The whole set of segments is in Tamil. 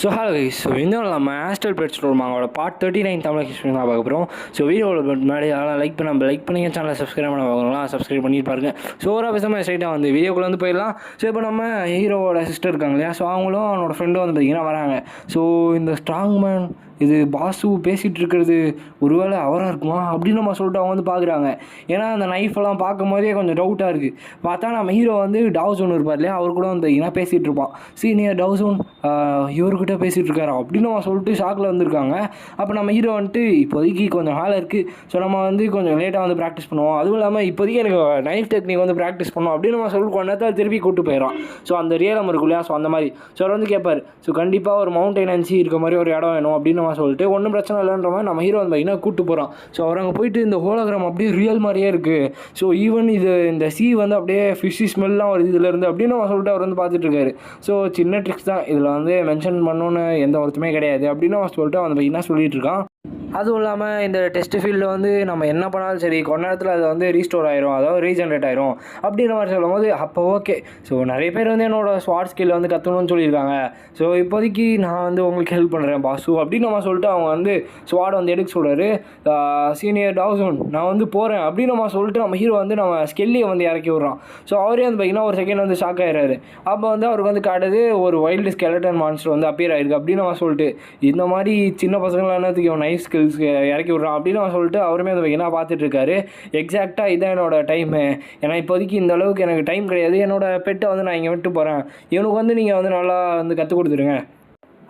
So hello guys. ஸோ இன்னும் நம்ம ஆஸ்ட்ரல் பிளேட் ஸ்டோர் மாங்கோட பார்ட் 39 தமிழ் எக்ஸ்பிளைன் தான் பார்க்க போகிறோம். ஸோ வீடியோவில் முன்னாடி அதெல்லாம் லைக் பண்ணிங்க, சேனலை சப்ஸ்கிரைப் பண்ண பார்க்கலாம், சப்ஸ்கிரைப் பண்ணி பாருங்க. ஸோ ஒரு பேசாமல் ஸ்ட்ரைட்டாக வந்து வீடியோக்குள்ளே வந்து போயிடலாம். ஸோ இப்போ நம்ம ஹீரோவோட சிஸ்டர் இருக்காங்க இல்லையா, ஸோ அவங்களும் அவனோட ஃப்ரெண்டும் வந்து பார்த்திங்கன்னா வராங்க. ஸோ இந்த ஸ்ட்ராங் மேன் இது பாசு பேசிகிட்டு இருக்கிறது ஒருவேளை அவராக இருக்குமா அப்படின்னு நம்ம சொல்லிட்டு அவங்க வந்து பார்க்குறாங்க. ஏன்னா அந்த நைஃபெல்லாம் பார்க்கும் போதே கொஞ்சம் டவுட்டாக இருக்குது. பார்த்தா நம்ம ஹீரோ வந்து டவுசோன் இருப்பார் இல்லையா, அவர் கூட வந்து பார்த்திங்கன்னா பேசிகிட்டு இருப்பான். சீனியர் டவுசோன் இவர்கிட்ட பேசிகிட்டு இருக்காரு அப்படின்னு நம்ம சொல்லிட்டு ஷாக்கில் வந்துருக்காங்க. அப்போ நம்ம ஹீரோ வந்துட்டு இப்போதைக்கு கொஞ்சம் வேலை இருக்குது, ஸோ நம்ம வந்து கொஞ்சம் லேட்டாக வந்து ப்ராக்டிஸ் பண்ணுவோம், அதுவும் இல்லாமல் இப்போதைக்கு எனக்கு நைஃப் டெக்னிக் வந்து ப்ராக்டிஸ் பண்ணுவோம் அப்படின்னு நம்ம சொல்லிட்டு கொஞ்ச நேரத்தில் திருப்பி கூப்பிட்டு போயிடும். ஸோ அந்த ரியலம் இருக்கும் இல்லையா, ஸோ அந்த மாதிரி ஸோ அவர் வந்து கேட்பார், ஸோ கண்டிப்பாக ஒரு மவுண்டைன் அன்சி இருக்க மாதிரி ஒரு இடம் வேணும் அப்படின்னு நம்ம சொல்லிட்டு ஒன்றும் பிரச்சனை இல்லைன்ற மாதிரி நம்ம ஹீரோ வந்து பார்த்திங்கன்னா கூப்பிட்டு போகிறோம். ஸோ அவர் அங்கே போயிட்டு இந்த ஹோலோகிராம் அப்படியே ரியல் மாதிரியே இருக்குது. ஸோ ஈவன் இது இந்த சி வந்து அப்படியே ஃபிஷ்ஷி ஸ்மெல்லாம் வருது இதிலேருந்து அப்படின்னு நம்ம சொல்லிட்டு அவர் வந்து பார்த்துட்டு இருக்காரு. ஸோ சின்ன ட்ரிக்ஸ் தான் இதில் வந்து மென்ஷன் பண்ணணுன்னு எந்த ஒருத்தமே கிடையாது அப்படின்னு அவன் சொல்லிட்டு அவன் பார்த்திங்கன்னா சொல்லிட்டு இருக்கான். அதுவும் இல்லாமல் இந்த டெஸ்ட் ஃபீல்டில் வந்து நம்ம என்ன பண்ணாலும் சரி கொஞ்ச நேரத்தில் அது வந்து ரீஸ்டோர் ஆயிரும், அதாவது ரீஜென்ரேட் ஆயிரும் அப்படின்ற மாதிரி சொல்லும் போது அப்போ ஓகே. ஸோ நிறைய பேர் வந்து என்னோடய ஸ்வாட் ஸ்கில் வந்து கற்றுக்கணும்னு சொல்லியிருக்காங்க. ஸோ இப்போதைக்கு நான் வந்து உங்களுக்கு ஹெல்ப் பண்ணுறேன் பாசு அப்படின்னு நம்ம சொல்லிட்டு அவங்க வந்து ஸ்வாட் வந்து எடுக்க சொல்கிறாரு. சீனியர் டவுசன் நான் வந்து போகிறேன் அப்படின்னு நம்ம சொல்லிட்டு நம்ம ஹீரோ வந்து நம்ம ஸ்கெல்லியை வந்து இறக்கி விட்றான். ஸோ அவரே வந்து பார்த்திங்கன்னா ஒரு செகண்ட் வந்து ஷாக் ஆகிறாரு. அப்போ வந்து அவருக்கு வந்து காட்டுது ஒரு வைல்டு ஸ்கெலட்டன் மான்ஸ்டர் வந்து அப்பியர் ஆகிருக்கு அப்படின்னு நம்ம சொல்லிட்டு இந்த மாதிரி சின்ன பசங்களாம் என்னத்துக்கு நைஃப் ஸ்கில்ஸ் இறக்கி விட்றான் அப்படின்னு அவன் சொல்லிட்டு அவருமே வந்து பார்த்திங்கன்னா பார்த்துட்டு இருக்காரு. எக்ஸாக்டாக இதான் என்னோட டைமு, ஏன்னா இப்போதைக்கு இந்த அளவுக்கு எனக்கு டைம் கிடையாது, என்னோடய பெட்டை வந்து நான் இங்கே விட்டு போகிறேன், இவனுக்கு வந்து நீங்கள் வந்து நல்லா வந்து கற்றுக் கொடுத்துருங்க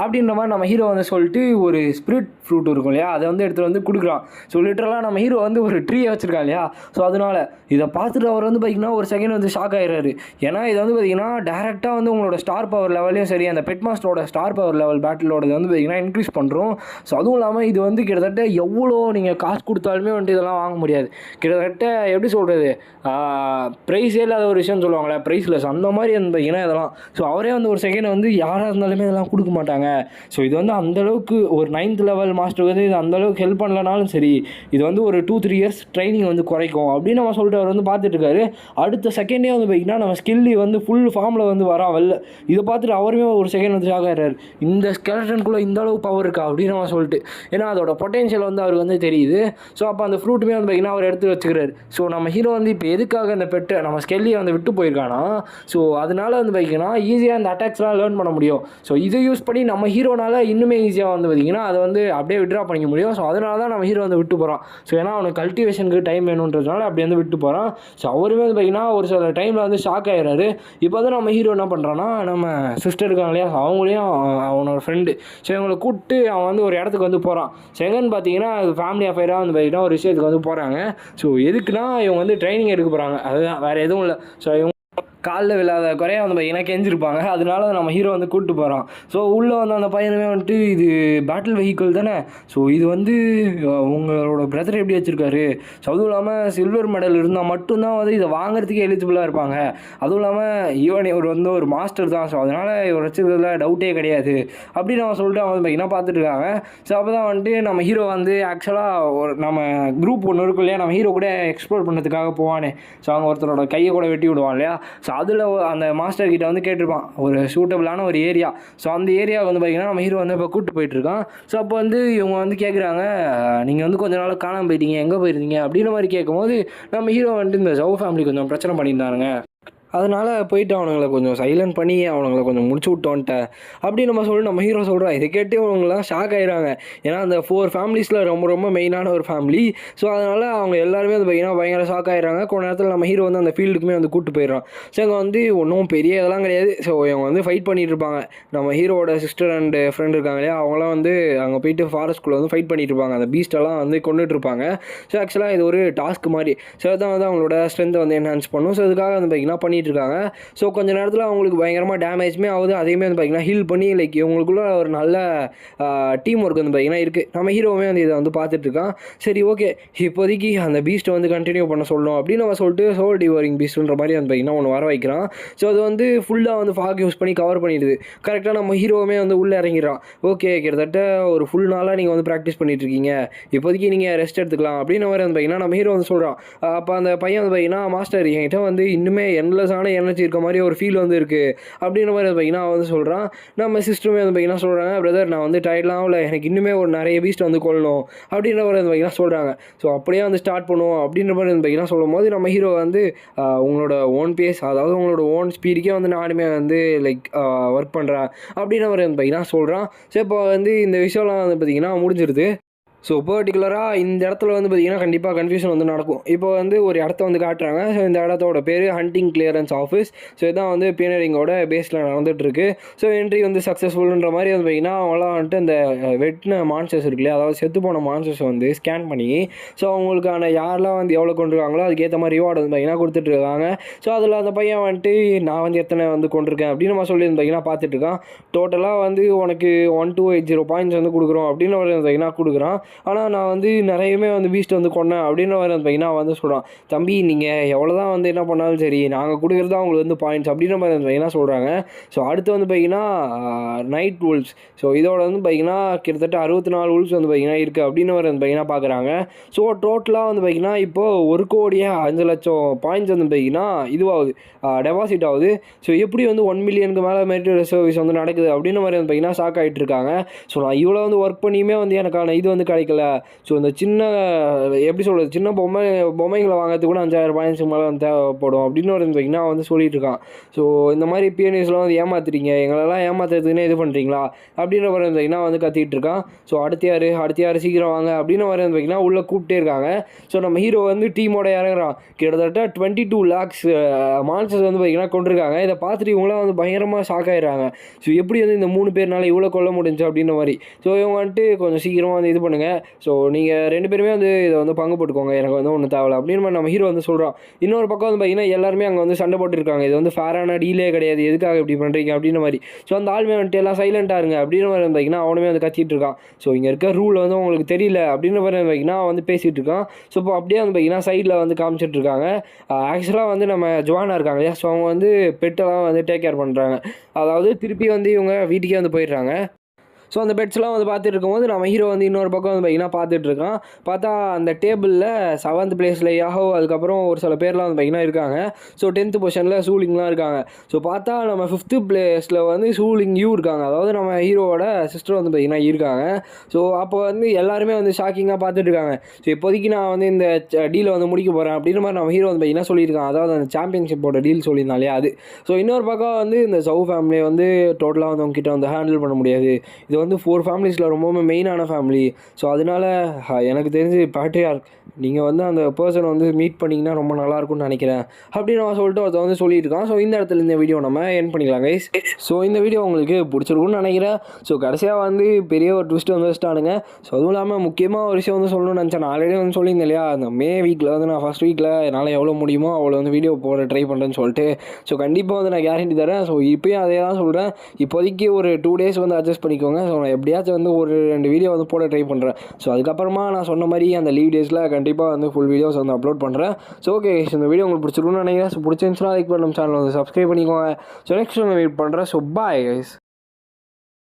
அப்படின்ற மாதிரி நம்ம ஹீரோ வந்து சொல்லிட்டு ஒரு ஸ்பிரிட் ஃப்ரூட் இருக்கும் இல்லையா, அதை வந்து எடுத்துகிட்டு வந்து கொடுக்குறான். ஸோ லிட்டரலாக நம்ம ஹீரோ வந்து ஒரு ட்ரீயை வச்சுருக்கான் இல்லையா, ஸோ அதனால் இதை பார்த்துட்டு அவர் வந்து பார்த்திங்கன்னா ஒரு செகண்ட் வந்து ஷாக் ஆகிடுறாரு. ஏன்னா இது வந்து பார்த்திங்கன்னா டேரெக்டாக வந்து உங்களோட ஸ்டார் பவர் லெவலையும் சரி அந்த பெட் மாஸ்டரோட ஸ்டார் பவர் லெவல் பேட்டிலோட வந்து பார்த்திங்கன்னா இன்க்ரீஸ் பண்ணுறோம். ஸோ அதுவும் இல்லாமல் இது வந்து கிட்டத்தட்ட எவ்வளோ நீங்கள் காசு கொடுத்தாலுமே வந்துட்டு இதெல்லாம் வாங்க முடியாது. கிட்டத்தட்ட எப்படி சொல்கிறது, ப்ரைஸே இல்லாத ஒரு விஷயம்னு சொல்லுவாங்களே, ப்ரைஸ்லெஸ் அந்த மாதிரி வந்து பார்த்திங்கன்னா இதெல்லாம். ஸோ அவரே வந்து ஒரு செகண்ட் வந்து யாராக இருந்தாலுமே இதெல்லாம் கொடுக்க மாட்டாங்க. ஸோ இது வந்து அந்தளவுக்கு ஒரு 9th லெவல் மாஸ்டர் வந்து இது அந்தளவுக்கு ஹெல்ப் பண்ணலனாலும் சரி இது வந்து ஒரு 2-3 இயர்ஸ் ட்ரைனிங் வந்து குறைக்கும் அப்படின்னு நம்ம சொல்லிட்டு அவர் வந்து பார்த்துட்டு இருக்காரு. அடுத்த செகண்டே வந்து பார்த்திங்கன்னா நம்ம ஸ்கில்லி வந்து ஃபுல் ஃபார்மில் வந்து வரா வெளில. இதை பார்த்துட்டு அவருமே ஒரு செகண்ட் வந்து ஷாக் ஆகிறாரு, இந்த ஸ்கெலட்டனுக்குள்ளே இந்த அளவு பவர் இருக்கா அப்படின்னு நம்ம சொல்லிட்டு. ஏன்னா அதோட பொட்டென்ஷியல் வந்து அவருக்கு வந்து தெரியுது. ஸோ அப்போ அந்த ஃப்ரூட்டுமே வந்து பார்த்திங்கன்னா அவர் எடுத்து வச்சுக்கிறாரு. ஸோ நம்ம ஹீரோ வந்து இப்போ எதுக்காக அந்த பெட்டை நம்ம ஸ்கெல்லியை வந்து விட்டு போயிருக்கானா, ஸோ அதனால வந்து பார்த்திங்கன்னா ஈஸியாக அந்த அட்டாக்ஸ்லாம் லேர்ன் பண்ண முடியும். ஸோ இதை யூஸ் பண்ணி நம்ம ஹீரோனால இன்னுமே ஈஸியாக வந்து பார்த்திங்கன்னா அதை வந்து அப்படியே விட்ரா பண்ணிக்க முடியும். ஸோ அதனால தான் நம்ம ஹீரோ வந்து விட்டு போகிறான். ஸோ ஏன்னா அவனுக்கு கல்டிவேஷனுக்கு டைம் வேணுன்றதுனால அப்படி வந்து விட்டு போகிறான். ஸோ அவருமே வந்து பார்த்திங்கன்னா ஒரு சில டைமில் வந்து ஷாக் ஆகிறாரு. இப்போ வந்து நம்ம ஹீரோ என்ன பண்ணுறான்னா, நம்ம சிஸ்டர் இருக்காங்க இல்லையா, அவங்களையும் அவனோட ஃப்ரெண்டு, ஸோ இவங்களை கூப்பிட்டு அவன் வந்து ஒரு இடத்துக்கு வந்து போகிறான். ஸோ எங்கன்னு பார்த்தீங்கன்னா அது ஃபேமிலி அஃபேராக வந்து பார்த்திங்கன்னா ஒரு விஷயத்துக்கு வந்து போகிறாங்க. ஸோ எதுக்குன்னா இவங்க வந்து ட்ரைனிங் எடுக்க போகிறாங்க, அதுதான் வேறு எதுவும் இல்லை. ஸோ இவங்க காலில் விழாத குறைய வந்து பார்த்திங்கன்னா கெஞ்சிருப்பாங்க, அதனால நம்ம ஹீரோ வந்து கூப்பிட்டு போகிறான். ஸோ உள்ளே வந்து அந்த பையனுமே வந்துட்டு இது பேட்டில் வெஹிக்கிள் தானே, ஸோ இது வந்து உங்களோட பிரதர் எப்படி வச்சுருக்காரு, ஸோ அதுவும் இல்லாமல் சில்வர் மெடல் இருந்தால் மட்டும்தான் வந்து இதை வாங்குறதுக்கு எலிஜிபிளாக இருப்பாங்க, அதுவும் இல்லாமல் ஈவன் இவர் வந்து ஒரு மாஸ்டர் தான், ஸோ அதனால் இவர் வச்சுருக்கிறதுல டவுட்டே கிடையாது அப்படின்னு நம்ம சொல்லிட்டு அவங்க வந்து பார்த்திங்கன்னா பார்த்துட்டு இருக்காங்க. ஸோ அப்போ தான் வந்துட்டு நம்ம ஹீரோ வந்து ஆக்சுவலாக ஒரு நம்ம குரூப் ஒன்று இருக்கும் இல்லையா, நம்ம ஹீரோ கூட எக்ஸ்ப்ளோர் பண்ணுறதுக்காக போவானே, ஸோ அவங்க ஒருத்தரோட கையை கூட வெட்டி விடுவான் இல்லையா, ஸோ அதில் அந்த மாஸ்டர் கிட்ட வந்து கேட்டிருப்பான் ஒரு சூட்டபிளான ஒரு ஏரியா. ஸோ அந்த ஏரியாவுக்கு வந்து பார்த்திங்கன்னா நம்ம ஹீரோ வந்து இப்போ கூப்பிட்டு போயிட்டுருக்கான். ஸோ அப்போ வந்து இவங்க வந்து கேட்குறாங்க, நீங்கள் வந்து கொஞ்ச நாள் காணாமல் போயிட்டீங்க, எங்கே போயிருந்தீங்க அப்படின்ற மாதிரி கேட்கும்போது நம்ம ஹீரோ வந்துட்டு இந்த ஜவு ஃபேமிலி கொஞ்சம் பிரச்சனை பண்ணியிருந்தானுங்க, அதனால் போயிட்டு அவனுங்களை கொஞ்சம் சைலண்ட் பண்ணி அவனுங்களை கொஞ்சம் முடிச்சு விட்டோன்ட்டேன் அப்படின்னு நம்ம சொல்லி நம்ம ஹீரோ சொல்கிறான். இதை கேட்டு அவங்களாம் ஷாக் ஆகிடுறாங்க. ஏன்னா அந்த 4 ஃபேமிலிஸில் ரொம்ப ரொம்ப மெயினான ஒரு ஃபேமிலி. ஸோ அதனால் அவங்க எல்லாருமே வந்து பார்த்திங்கன்னா பயங்கர ஷாக் ஆகிடுறாங்க. கொஞ்ச நேரத்தில் நம்ம ஹீரோ வந்து அந்த ஃபீல்டுக்குமே வந்து கூப்பிட்டு போயிடுறான். ஸோ இங்கே வந்து ஒன்றும் பெரிய இதெல்லாம் கிடையாது. ஸோ இவங்க வந்து ஃபைட் பண்ணிகிட்டு இருப்பாங்க. நம்ம ஹீரோட சிஸ்டர் அண்ட் ஃப்ரெண்ட் இருக்காங்க இல்லையா, அவங்களாம் வந்து அங்கே போயிட்டு ஃபாரஸ்ட்குள்ளே வந்து ஃபைட் பண்ணிகிட்டு இருப்பாங்க, அந்த பீஸ்டெல்லாம் வந்து கொண்டுட்டு இருப்பாங்க. ஸோ ஆக்சுவலாக இது ஒரு டாஸ்க் மாதிரி. ஸோ அதான் வந்து அவங்களோட ஸ்ட்ரென்த்தை வந்து என்ஹான்ஸ் பண்ணும். ஸோ அதுக்காக வந்து பார்த்திங்கன்னா இருக்காங்க. ஸோ கொஞ்ச நேரத்தில் அவங்களுக்கு பயங்கரமாக டேமேஜ்மே ஆகுது. அதையுமே வந்து பார்த்திங்கன்னா ஹீல் பண்ணி லைக் இவங்களுக்குள்ள ஒரு நல்ல டீம் ஒர்க் வந்து பார்த்திங்கன்னா இருக்குது. நம்ம ஹீரோவுமே வந்து இதை வந்து பார்த்துட்ருக்கான். சரி ஓகே, இப்போதைக்கு அந்த பீஸ்ட்டை வந்து கண்டினியூ பண்ண சொல்லணும் அப்படின்னு நம்ம சொல்லிட்டு சோல் டிவோரிங் பீஸ்ட்ன்ற மாதிரி வந்து பார்த்திங்கன்னா ஒன்று வர வைக்கிறான். ஸோ அது வந்து ஃபுல்லாக வந்து ஃபாக் யூஸ் பண்ணி கவர் பண்ணிடுது. கரெக்டாக நம்ம ஹீரோவுமே வந்து உள்ளே இறங்கிடுறான். ஓகே, கிட்டத்தட்ட ஒரு ஃபுல் நாளாக நீங்கள் வந்து ப்ராக்டிஸ் பண்ணிட்டுருக்கீங்க, இப்போதைக்கு நீங்கள் ரெஸ்ட் எடுத்துக்கலாம் அப்படின்னு மாதிரி வந்து பார்த்திங்கன்னா நம்ம ஹீரோ வந்து சொல்கிறான். அப்போ அந்த பையன் வந்து பார்த்திங்கன்னா மாஸ்டர் என்கிட்ட வந்து இன்னுமே எண்ட்லெஸ் கண்டினியூஸான எனர்ஜி இருக்க மாதிரி ஒரு ஃபீல் வந்து இருக்குது அப்படின்ற மாதிரி வந்து பார்த்தீங்கன்னா வந்து சொல்கிறான். நம்ம சிஸ்டருமே வந்து பார்த்தீங்கன்னா சொல்கிறாங்க, பிரதர் நான் வந்து டயர்ட்லாம் ஆகல, எனக்கு இன்னுமே ஒரு நிறைய பீஸ்ட் வந்து கொள்ளணும் அப்படின்ற மாதிரி வந்து பார்த்தீங்கன்னா சொல்கிறாங்க. ஸோ அப்படியே வந்து ஸ்டார்ட் பண்ணுவோம் அப்படின்ற மாதிரி வந்து பார்த்தீங்கன்னா சொல்லும்போது நம்ம ஹீரோ வந்து உங்களோட ஓன் பேஸ், அதாவது உங்களோட ஓன் ஸ்பீடுக்கே வந்து நானுமே வந்து லைக் ஒர்க் பண்ணுறேன் அப்படின்ற மாதிரி வந்து பார்த்தீங்கன்னா சொல்கிறான். ஸோ இப்போ வந்து இந்த விஷயம்லாம் வந்து பார்த்தீங்கன்னா முடிஞ்சிருது. ஸோ பர்டிகுலராக இந்த இடத்துல வந்து பார்த்திங்கன்னா கண்டிப்பாக கன்ஃபியூஷன் வந்து நடக்கும். இப்போ வந்து ஒரு இடத்த வந்து காட்டுறாங்க. ஸோ இந்த இடத்தோட பேர் ஹண்டிங் கிளியரன்ஸ் ஆஃபீஸ். ஸோ இதான் வந்து பியனரிங்கோட பேஸில் நடந்துகிட்ருக்கு. ஸோ என்ட்ரி வந்து சக்ஸஸ்ஃபுல்ன்ற மாதிரி வந்து பார்த்திங்கன்னா அவங்களாம் வந்துட்டு இந்த வெட்டின மான்ஸ்டர்ஸ் இருக்குல்லையா, அதாவது செத்து போன மான்ஸ்டர்ஸ் வந்து ஸ்கேன் பண்ணி ஸோ அவங்களுக்கான யாரெல்லாம் வந்து எவ்வளோ கொண்டிருக்காங்களோ அதுக்கேற்ற மாதிரி ரிவார்டு வந்து பார்த்திங்கன்னா கொடுத்துட்ருக்காங்க. ஸோ அதில் அந்த பையன் வந்துட்டு நான் வந்து எத்தனை வந்து கொண்டிருக்கேன் அப்படின்னு நம்ம சொல்லி வந்து பார்த்திங்கன்னா பார்த்துட்ருக்கான். டோட்டலாக வந்து உனக்கு 1280 பாயிண்ட்ஸ் வந்து கொடுக்குறோம் அப்படின்னு வந்து பார்த்திங்கன்னா கொடுக்குறான். ஆனால் நான் வந்து நிறையவே வந்து பீஸ்ட் வந்து கொண்டேன் அப்படின்ற மாதிரி வந்து பார்த்தீங்கன்னா வந்து சொல்கிறான். தம்பி நீங்கள் எவ்வளோ தான் வந்து என்ன பண்ணாலும் சரி, நாங்கள் கொடுக்குறது அவங்களுக்கு வந்து பாயிண்ட்ஸ் அப்படின்ற மாதிரி வந்து பார்த்தீங்கன்னா சொல்கிறாங்க. ஸோ அடுத்து வந்து பார்த்தீங்கன்னா நைட் வூல்ஸ். ஸோ இதோட வந்து பார்த்தீங்கன்னா கிட்டத்தட்ட 64 வூல்ஸ் வந்து பார்த்தீங்கன்னா இருக்குது அப்படின்னு மாதிரி வந்து பார்த்தீங்கன்னா பார்க்குறாங்க. ஸோ டோட்டலாக வந்து பார்த்தீங்கன்னா இப்போது 1,05,00,000 பாயிண்ட்ஸ் வந்து பார்த்தீங்கன்னா இதுவாகுது, டெபாசிட் ஆகுது. ஸோ எப்படி வந்து 1 மில்லியனுக்கு மேலே மெரிட் சர்வீஸ் வந்து நடக்குது அப்படின்னு மாதிரி வந்து பார்த்தீங்கன்னா ஷாக் ஆகிட்டு இருக்காங்க. ஸோ நான் இவ்வளோ வந்து ஒர்க் பண்ணியுமே வந்து எனக்கான இது வந்து கிடைக்கல. ஸோ இந்த சின்ன எப்படி சொல்கிறது, சின்ன பொம்மைங்களை வாங்கிறதுக்கு கூட 5,000 பாயிண்ட்ஸுக்கு மேலே வந்து தேவைப்படும் அப்படின்னு ஒரு பார்த்தீங்கன்னா வந்து சொல்லிட்டு இருக்கான். ஸோ இந்த மாதிரி பிஎன்எஸ்லாம் வந்து ஏமாத்துறீங்க, எங்களெல்லாம் ஏமாத்துறதுக்குன்னே இது பண்ணுறீங்களா அப்படின்ற மாதிரி பார்த்தீங்கன்னா வந்து கத்திட்டு இருக்கான். ஸோ அடுத்த யார் சீக்கிரம் வாங்க அப்படின்னு மாதிரி வந்து பார்த்தீங்கன்னா உள்ளே கூப்பிட்டே இருக்காங்க. ஸோ நம்ம ஹீரோ வந்து டீமோட இறங்குறான். கிட்டத்தட்ட 22 lakhs மான்ஸ்டர்ஸ் வந்து பார்த்தீங்கன்னா கொண்டிருக்காங்க. இதை பார்த்துட்டு இவங்களாம் வந்து பயங்கரமாக ஷாக் ஆகிடுறாங்க. ஸோ எப்படி வந்து இந்த 3 பேர்னால இவ்வளோ கொல்ல முடிஞ்சு அப்படின்ற மாதிரி. ஸோ இவங்க வந்துட்டு கொஞ்சம் சீக்கிரமாக வந்து இது பண்ணுங்கள், ஸோ நீங்கள் 2 பேருமே வந்து இதை வந்து பங்கு போட்டுக்கோங்க, எனக்கு வந்து ஒன்றும் தேவையில்ல அப்படின்னு மாதிரி நம்ம ஹீரோ வந்து சொல்கிறோம். இன்னொரு பக்கம் வந்து பார்த்தீங்கன்னா எல்லாருமே அங்கே வந்து சண்டை போட்டுருக்காங்க. இது வந்து ஃபேரான டீலே கிடையாது, எதுக்காக இப்படி பண்ணுறீங்க அப்படின்ற மாதிரி. ஸோ அந்த ஆளுமே வந்துட்டு எல்லாம் சைலண்ட்டாக இருங்க அப்படின்னு மாதிரி பார்த்தீங்கன்னா அவனுமே வந்து கத்திட்டு இருக்கான். ஸோ இங்கே இருக்க ரூல் வந்து உங்களுக்கு தெரியல அப்படின்ற மாதிரி பார்த்தீங்கன்னா வந்து பேசிகிட்டு இருக்கான். ஸோ இப்போ அப்படியே வந்து பார்த்தீங்கன்னா சைடில் வந்து காமிச்சிட்டு இருக்காங்க. ஆக்சுவலாக வந்து நம்ம ஜோவானா இருக்காங்க இல்லையா, ஸோ அவங்க வந்து பெட்டெல்லாம் வந்து டேக் கேர் பண்ணுறாங்க. அதாவது திருப்பி வந்து இவங்க வீட்டுக்கே வந்து போயிடுறாங்க. ஸோ அந்த பெட்ஸ்லாம் வந்து பார்த்துட்டு இருக்கும்போது நம்ம ஹீரோ வந்து இன்னொரு பக்கம் வந்து பார்த்திங்கன்னா பார்த்துட்ருக்கான். பார்த்தா அந்த டேபிளில் 7th பிளேஸில் யாஹோ, அதுக்கப்புறம் ஒரு சில பேர்லாம் வந்து பார்த்திங்கன்னா இருக்காங்க. ஸோ 10th பொசிஷனில் சூலிங்லாம் இருக்காங்க. ஸோ பார்த்தா நம்ம 5th பிளேஸில் வந்து சூலிங் யூ இருக்காங்க, அதாவது நம்ம ஹீரோவோட சிஸ்டர் வந்து பார்த்திங்கன்னா இருக்காங்க. ஸோ அப்போ வந்து எல்லாருமே வந்து ஷாக்கிங்காக பார்த்துட்ருக்காங்க. ஸோ இப்போதைக்கு நான் வந்து இந்த டீலை வந்து முடிக்க போகிறேன் அப்படின்ற மாதிரி நம்ம ஹீரோ வந்து பார்த்திங்கன்னா சொல்லியிருக்காங்க. அதாவது அந்த சாம்பியன்ஷிப்போட டீல் சொல்லியிருந்தாலே அது. ஸோ இன்னொரு பக்கம் வந்து இந்த சவு ஃபேமிலியை வந்து டோட்டலாக வந்து அவங்ககிட்ட வந்து ஹேண்டில் பண்ண முடியாது. இது வந்து 4 ஃபேமிலிஸில் ரொம்பவுமே மெயினான ஃபேமிலி. ஸோ அதனால் எனக்கு தெரிஞ்சு பேட்ரியார்க் நீங்கள் வந்து அந்த பர்சனை வந்து மீட் பண்ணிங்கன்னா ரொம்ப நல்லாயிருக்கும்னு நினைக்கிறேன் அப்படின்னு நான் சொல்லிட்டு அதை வந்து சொல்லியிருக்கான். ஸோ இந்த இடத்துல இந்த வீடியோ நம்ம என் பண்ணிக்கலாம் கைஸ். ஸோ இந்த வீடியோ உங்களுக்கு பிடிச்சிருக்குன்னு நினைக்கிறேன். ஸோ கடைசியாக வந்து பெரிய ஒரு ட்விஸ்ட் வந்து வச்சுட்டானுங்க. ஸோ அதுவும் இல்லாமல் முக்கியமாக ஒரு விஷயம் வந்து சொல்லணும்னு நினச்சேன். நான் ஆல்ரெடி வந்து சொல்லியிருந்தேன் இல்லையா, அந்த மே வீக்கில் வந்து நான் ஃபஸ்ட் வீக்கில் என்னால் எவ்வளோ முடியுமோ அவ்வளோ வந்து வீடியோ போட ட்ரை பண்ணுறேன்னு சொல்லிட்டு. ஸோ கண்டிப்பாக வந்து நான் கேரண்டி தரேன். ஸோ இப்போயும் அதே தான் சொல்கிறேன். இப்போதைக்கு ஒரு 2 days வந்து அட்ஜஸ்ட் பண்ணிக்கோங்க. ஸோ நான் எப்படியாச்சும் வந்து ஒரு 2 வீடியோ வந்து போட ட்ரை பண்ணுறேன். ஸோ அதுக்கப்புறமா நான் சொன்ன மாதிரி அந்த லீவ் டேஸில் கண்டிப்பாக வந்து ஃபுல் வீடியோஸ் வந்து அப்லோட் பண்ணுறேன். ஸோ ஓகே, இந்த வீடியோ உங்களுக்கு பிடிச்சிருக்குன்னு நினைக்கிறேன். ஸோ பிடிச்சிருந்துச்சுன்னா லைக் பண்ண நம்ம சேனல் வந்து சப்ஸ்கிரைப் பண்ணிக்கோங்க. ஸோ நெக்ஸ்ட் வந்து வெயிட் பண்ணுறேன். So bye guys.